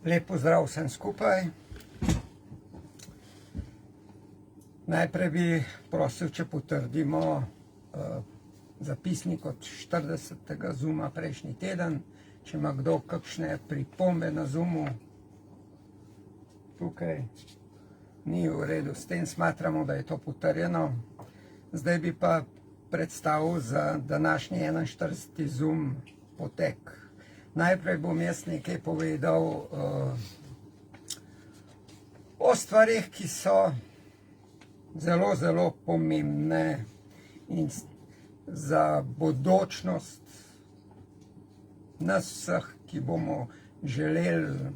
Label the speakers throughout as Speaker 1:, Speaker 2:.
Speaker 1: Lep pozdrav vsem skupaj. Najprej bi prosil, če potrdimo zapisnik od 40. Zooma prejšnji teden. Če ima kdo kakšne pripombe na Zoomu, tukaj ni v redu. S tem smatramo, da je to potrjeno. Zdaj bi pa predstavil za današnji 41. Zoom potek. Najprej bom jaz nekaj povedal o stvarih, ki so zelo, zelo pomembne in za bodočnost nas vseh, ki bomo želeli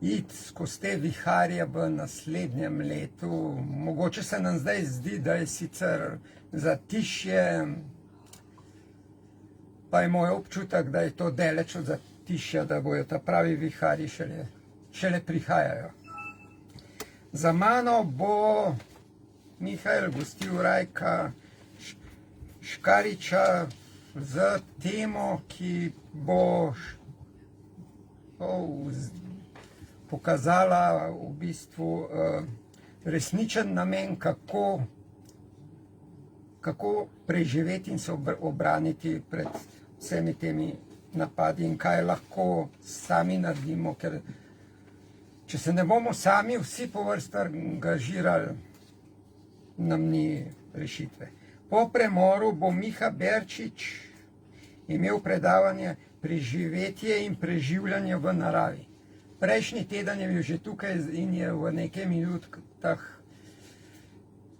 Speaker 1: iti skozi te viharje v naslednjem letu. Mogoče se nam zdaj zdi, da je sicer zatišje, pa je moj občutek, da je to daleč od zatišja, da bojo ta pravi viharji šele prihajajo. Za mano bo Mihael gostil Rajka Škariča z temo, ki bo pokazala v bistvu resničen namen, kako preživeti in se obraniti pred vsemi temi napadi in kaj lahko sami naredimo, ker če se ne bomo sami vsi po vrsti angažirali, nam ni rešitve. Po premoru bo Miha Berčič imel predavanje Preživetje in preživljanje v naravi. Prejšnji teden je bil že tukaj in je v nekaj minutah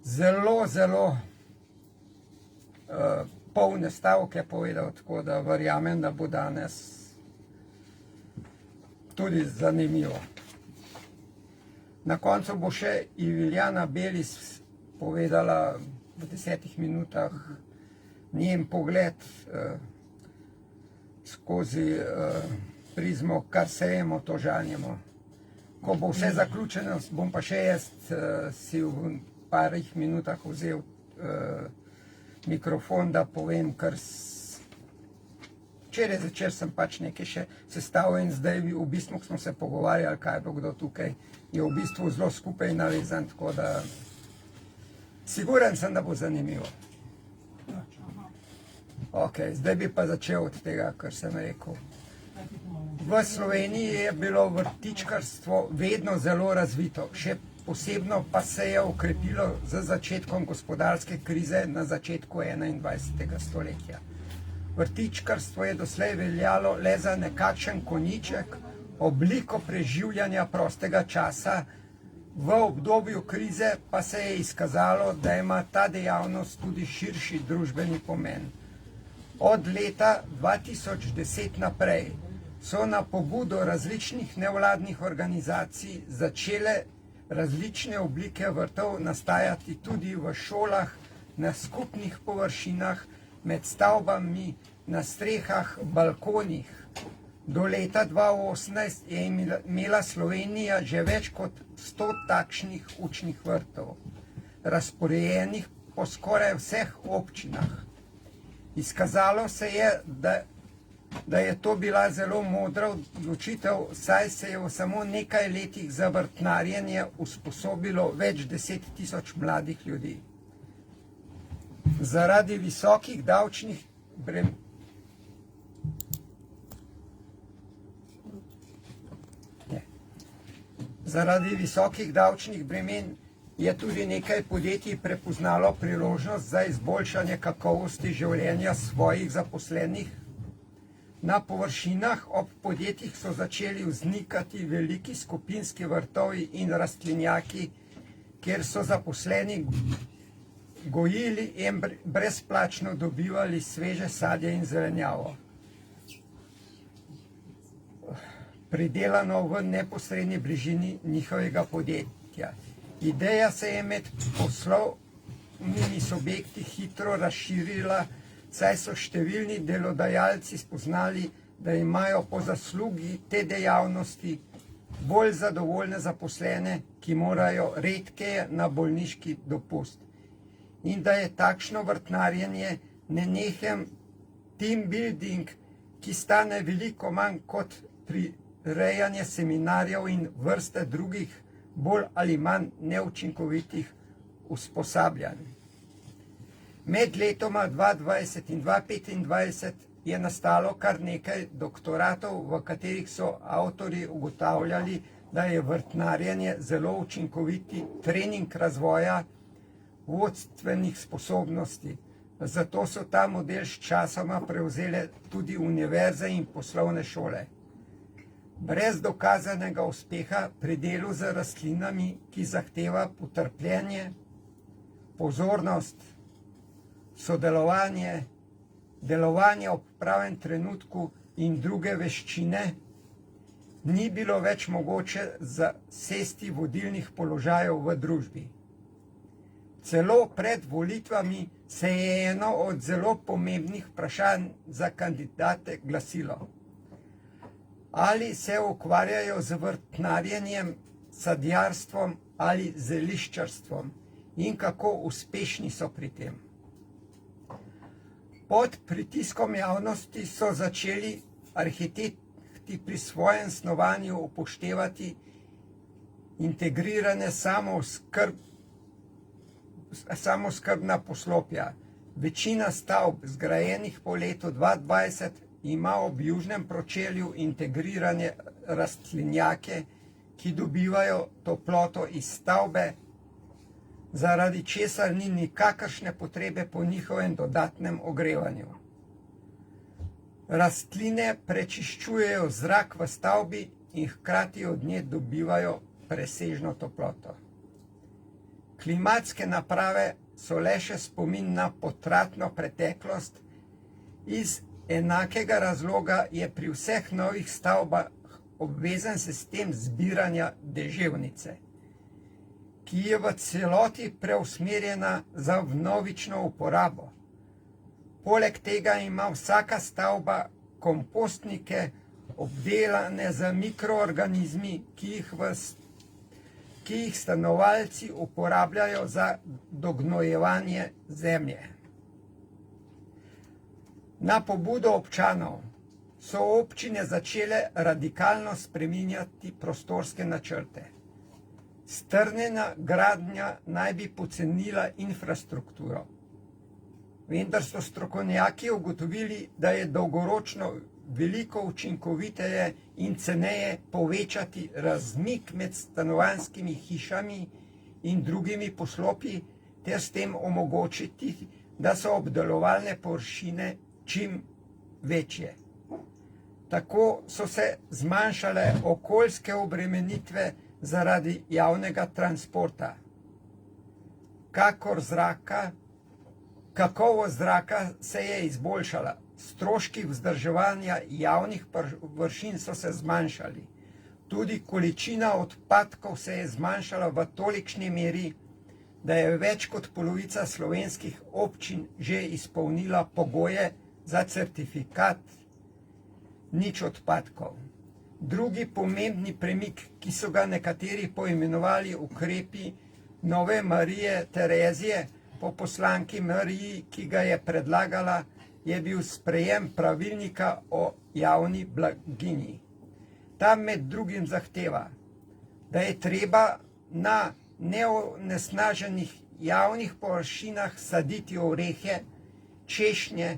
Speaker 1: zelo, zelo polne stavke povedal, tako da verjamem, da bo danes tudi zanimivo. Na koncu bo še Iviljana Belis povedala v 10 minutah njen pogled skozi prizmo, kar sejemo, to žanjemo. Ko bo vse zaključeno, bom pa še jaz si v parih minutah vzel mikrofon, da povem, ker včeraj zvečer sem pač nekaj še sestavil in zdaj v bistvu smo se pogovarjali, kaj bo kdo tukaj, je v bistvu zelo skupaj navezan, tako da siguren sem, da bo zanimivo. Ok, zdaj bi pa začel od tega, kar sem rekel. V Sloveniji je bilo vrtičkarstvo vedno zelo razvito, še posebno pa se je okrepilo z začetkom gospodarske krize na začetku 21. stoletja. Vrtičkarstvo je doslej veljalo le za nekakšen konjiček, obliko preživljanja prostega časa, v obdobju krize pa se je izkazalo, da ima ta dejavnost tudi širši družbeni pomen. Od leta 2010 naprej so na pobudo različnih nevladnih organizacij začele različne oblike vrtov nastajati tudi v šolah, na skupnih površinah, med stavbami, na strehah, balkonih. Do leta 2018 je imela Slovenija že več kot 100 takšnih učnih vrtov, razporejenih po skoraj vseh občinah. Izkazalo se je, da je to bila zelo modra odločitev, saj se je v samo nekaj letih za vrtnarjenje usposobilo več 10 000 mladih ljudi. Zaradi visokih davčnih bremen je tudi nekaj podjetij prepoznalo priložnost za izboljšanje kakovosti življenja svojih zaposlenih. Na površinah ob podjetjih so začeli vznikati veliki skupinski vrtovi in rastlinjaki, kjer so zaposleni gojili in brezplačno dobivali sveže sadje in zelenjavo, pridelano v neposredni bližini njihovega podjetja. Ideja se je med poslovnimi subjekti hitro razširila, saj so številni delodajalci spoznali, da imajo po zaslugi te dejavnosti bolj zadovoljne zaposlene, ki morajo redkeje na bolniški dopust. In da je takšno vrtnarjenje nenehen team building, ki stane veliko manj kot prirejanje seminarjev in vrste drugih bolj ali manj neučinkovitih usposabljanj. Med letoma 2020 in 2025 je nastalo kar nekaj doktoratov, v katerih so avtorji ugotavljali, da je vrtnarjenje zelo učinkoviti trening razvoja vodstvenih sposobnosti. Zato so ta model s časoma prevzele tudi univerze in poslovne šole. Brez dokazanega uspeha pri delu z rastlinami, ki zahteva potrpljenje, pozornost, sodelovanje, delovanje ob pravem trenutku in druge veščine, ni bilo več mogoče zasesti vodilnih položajev v družbi. Celo pred volitvami se je eno od zelo pomembnih vprašanj za kandidate glasilo: ali se ukvarjajo z vrtnarjenjem, sadjarstvom ali zeliščarstvom in kako uspešni so pri tem. Pod pritiskom javnosti so začeli arhitekti pri svojem snovanju upoštevati integrirane samooskrbna poslopja. Večina stavb, zgrajenih po letu 2020, ima ob južnem pročelju integrirane rastlinjake, ki dobivajo toploto iz stavbe, zaradi česar ni nikakršne potrebe po njihovem dodatnem ogrevanju. Rastline prečiščujejo zrak v stavbi in hkrati od nje dobivajo presežno toploto. Klimatske naprave so le še spomin na potratno preteklost. Iz enakega razloga je pri vseh novih stavbah obvezen sistem zbiranja deževnice, ki je v celoti preusmerjena za vnovično uporabo. Poleg tega ima vsaka stavba kompostnike, obdelane z mikroorganizmi, ki jih stanovalci uporabljajo za dognojevanje zemlje. Na pobudo občanov so občine začele radikalno spreminjati prostorske načrte. Strnjena gradnja naj bi pocenila infrastrukturo, vendar so strokovnjaki ugotovili, da je dolgoročno veliko učinkoviteje in ceneje povečati razmik med stanovanjskimi hišami in drugimi poslopji ter s tem omogočiti, da so obdelovalne površine čim večje. Tako so se zmanjšale okoljske obremenitve zaradi javnega transporta. Kakovost zraka se je izboljšala, stroški vzdrževanja javnih površin so se zmanjšali. Tudi količina odpadkov se je zmanjšala v tolikšni meri, da je več kot polovica slovenskih občin že izpolnila pogoje za certifikat nič odpadkov. Drugi pomembni premik, ki so ga nekateri poimenovali ukrepi nove Marije Terezije po poslanki Mariji, ki ga je predlagala, je bil sprejem pravilnika o javni blaginji. Ta med drugim zahteva, da je treba na neonesnaženih javnih površinah saditi orehe, češnje,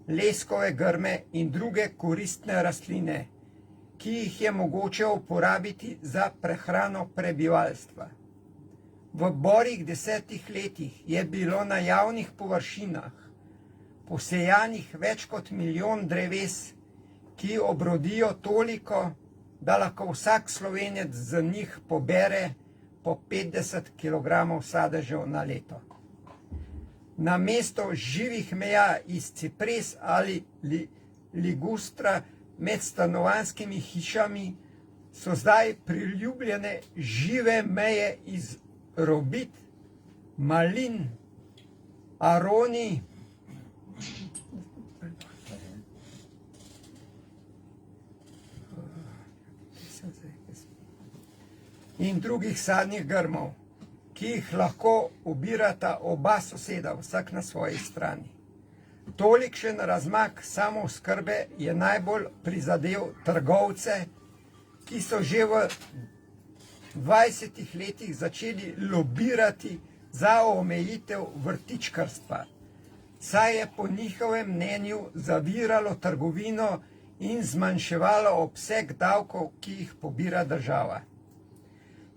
Speaker 1: leskove grme in druge koristne rastline, ki jih je mogoče uporabiti za prehrano prebivalstva. V borih 10 letih je bilo na javnih površinah posejanih več kot 1 milijon dreves, ki obrodijo toliko, da lahko vsak Slovenec z njih pobere po 50 kg sadežev na leto. Namesto živih meja iz cipres ali ligustra med stanovanjskimi hišami so zdaj priljubljene žive meje iz robid, malin, aroni, in drugih sadnih grmov, ki jih lahko ubirata oba soseda, vsak na svoji strani. Tolikšen razmak samooskrbe je najbolj prizadel trgovce, ki so že v 20 letih začeli lobirati za omejitev vrtičkarstva, saj je po njihovem mnenju zaviralo trgovino in zmanjševalo obseg davkov, ki jih pobira država.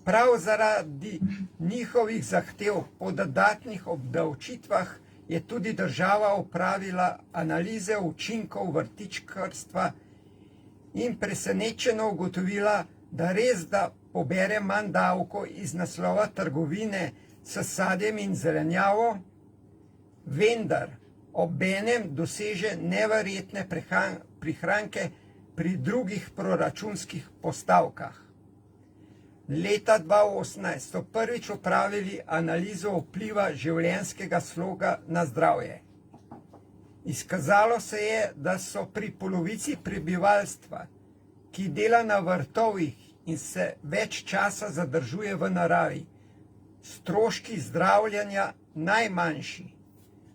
Speaker 1: Prav zaradi njihovih zahtev po dodatnih obdavčitvah je tudi država opravila analize učinkov vrtičkarstva in presenečeno ugotovila, da res da pobere manj davkov iz naslova trgovine s sadjem in zelenjavo, vendar obenem doseže neverjetne prihranke pri drugih proračunskih postavkah. Leta 2018 so prvič opravili analizo vpliva življenjskega sloga na zdravje. Izkazalo se je, da so pri polovici prebivalstva, ki dela na vrtovih in se več časa zadržuje v naravi, stroški zdravljenja najmanjši.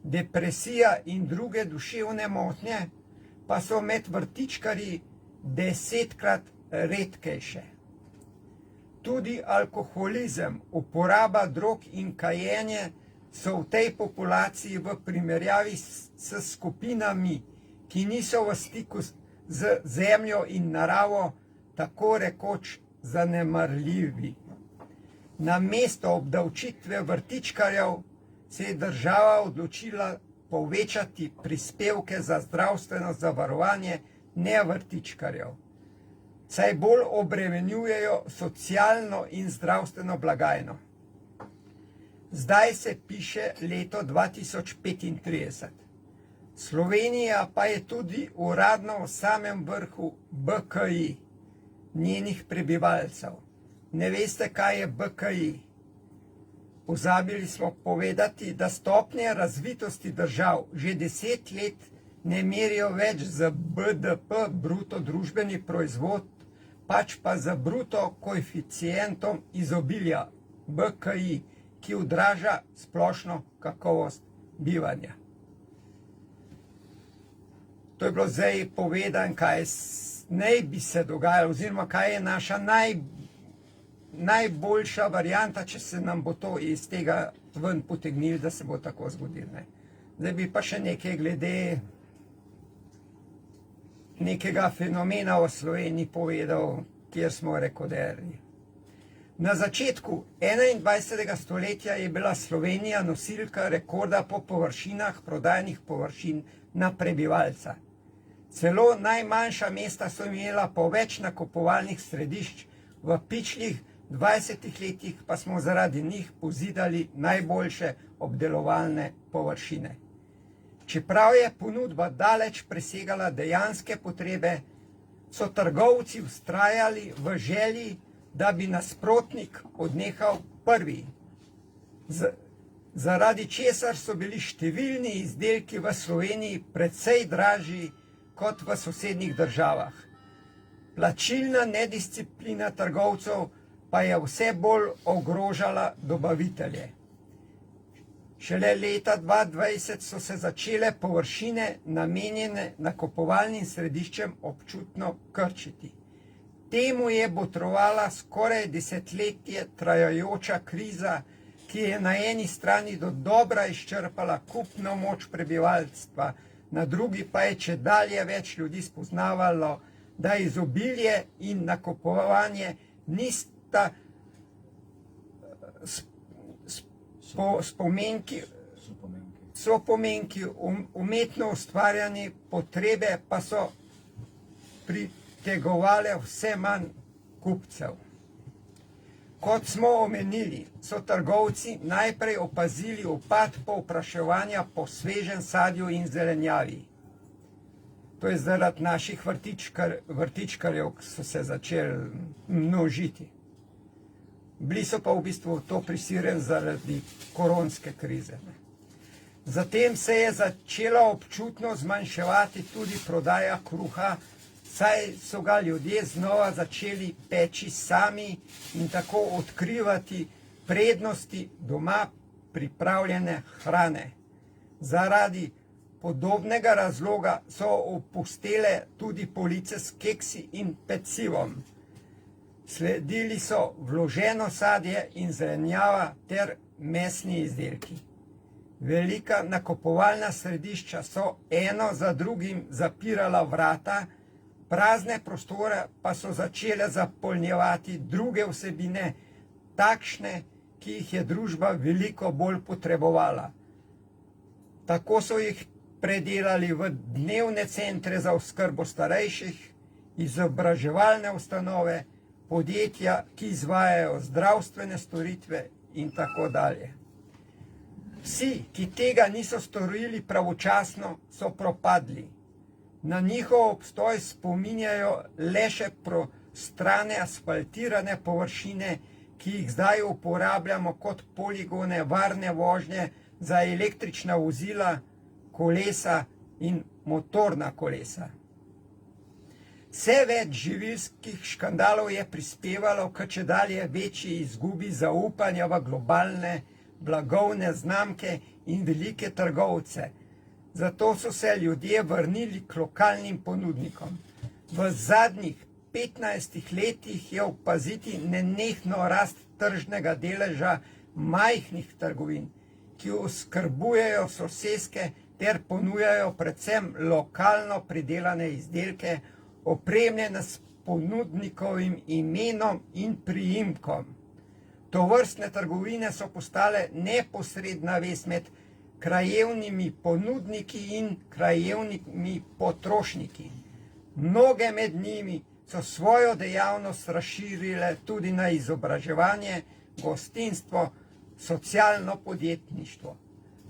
Speaker 1: Depresija in druge duševne motnje pa so med vrtičkarji 10-krat redkejše. Tudi alkoholizem, uporaba drog in kajenje so v tej populaciji v primerjavi s skupinami, ki niso v stiku z zemljo in naravo, tako rekoč zanemarljivi. Namesto obdavčitve vrtičkarjev se je država odločila povečati prispevke za zdravstveno zavarovanje nevrtičkarjev, saj bolj obremenjujejo socialno in zdravstveno blagajno. Zdaj se piše leto 2035. Slovenija pa je tudi uradno v samem vrhu BKI, njenih prebivalcev. Ne veste, kaj je BKI? Pozabili smo povedati, da stopnje razvitosti držav že 10 let ne merijo več z BDP, bruto družbeni proizvod, pač pa z bruto koeficientom izobilja, BKI, ki odraža splošno kakovost bivanja. To je bilo zdaj povedano, kaj naj bi se dogajalo, oziroma kaj je naša najboljša varianta, če se nam bo to iz tega ven potegnilo, da se bo tako zgodilo. Zdaj bi pa še nekaj glede nekega fenomena v Sloveniji povedal, kjer smo rekorderji. Na začetku 21. stoletja je bila Slovenija nosilka rekorda po površinah, prodajnih površin na prebivalca. Celo najmanjša mesta so imela po več nakupovalnih središč, v pičlih 20 letih pa smo zaradi njih pozidali najboljše obdelovalne površine. Čeprav je ponudba daleč presegala dejanske potrebe, so trgovci vztrajali v želji, da bi nasprotnik odnehal prvi, zaradi česar so bili številni izdelki v Sloveniji precej dražji kot v sosednjih državah. Plačilna nedisciplina trgovcev pa je vse bolj ogrožala dobavitelje. Šele leta 2020 so se začele površine namenjene nakupovalnim središčem občutno krčiti. Temu je botrovala skoraj desetletje trajajoča kriza, ki je na eni strani dodobra izčrpala kupno moč prebivalstva, na drugi pa je čedalje več ljudi spoznavalo, da izobilje in nakupovanje nista sopomenki, umetno ustvarjanje potrebe pa so pritegovale vse manj kupcev. Kot smo omenili, so trgovci najprej opazili upad povpraševanja po svežem sadju in zelenjavi. To je zaradi naših vrtičkarjev, ki so se začeli množiti. Bili so pa v bistvu to prisiljeni zaradi koronske krize. Zatem se je začela občutno zmanjševati tudi prodaja kruha, saj so ga ljudje znova začeli peči sami in tako odkrivati prednosti doma pripravljene hrane. Zaradi podobnega razloga so opustele tudi police s keksi in pecivom. Sledili so vloženo sadje in zelenjava ter mesni izdelki. Velika nakupovalna središča so eno za drugim zapirala vrata, prazne prostore pa so začele zapolnjevati druge vsebine, takšne, ki jih je družba veliko bolj potrebovala. Tako so jih predelali v dnevne centre za oskrbo starejših, izobraževalne ustanove, podjetja, ki izvajajo zdravstvene storitve in tako dalje. Vsi, ki tega niso storili pravočasno, so propadli. Na njihov obstoj spominjajo le še prostrane asfaltirane površine, ki jih zdaj uporabljamo kot poligone varne vožnje za električna vozila, kolesa in motorna kolesa. Vse več živilskih škandalov je prispevalo k čedalje večji izgubi zaupanja v globalne blagovne znamke in velike trgovce. Zato so se ljudje vrnili k lokalnim ponudnikom. V zadnjih 15 letih je opaziti nenehno rast tržnega deleža majhnih trgovin, ki oskrbujejo soseske ter ponujajo predvsem lokalno pridelane izdelke, opremljene s ponudnikovim imenom in priimkom. Tovrstne trgovine so postale neposredna vez med krajevnimi ponudniki in krajevnimi potrošniki. Mnoge med njimi so svojo dejavnost razširile tudi na izobraževanje, gostinstvo, socialno podjetništvo.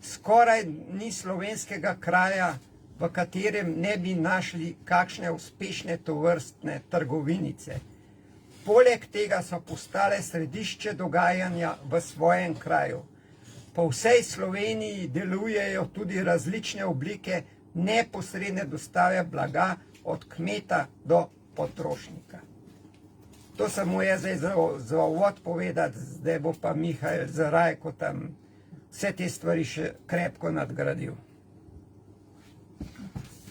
Speaker 1: Skoraj ni slovenskega kraja, v katerem ne bi našli kakšne uspešne tovrstne trgovinice. Poleg tega so postale središče dogajanja v svojem kraju. Po vsej Sloveniji delujejo tudi različne oblike neposredne dostave blaga od kmeta do potrošnika. To samo je zdaj za uvod povedati, zdaj bo pa Mihael z Rajko tam vse te stvari še krepko nadgradil.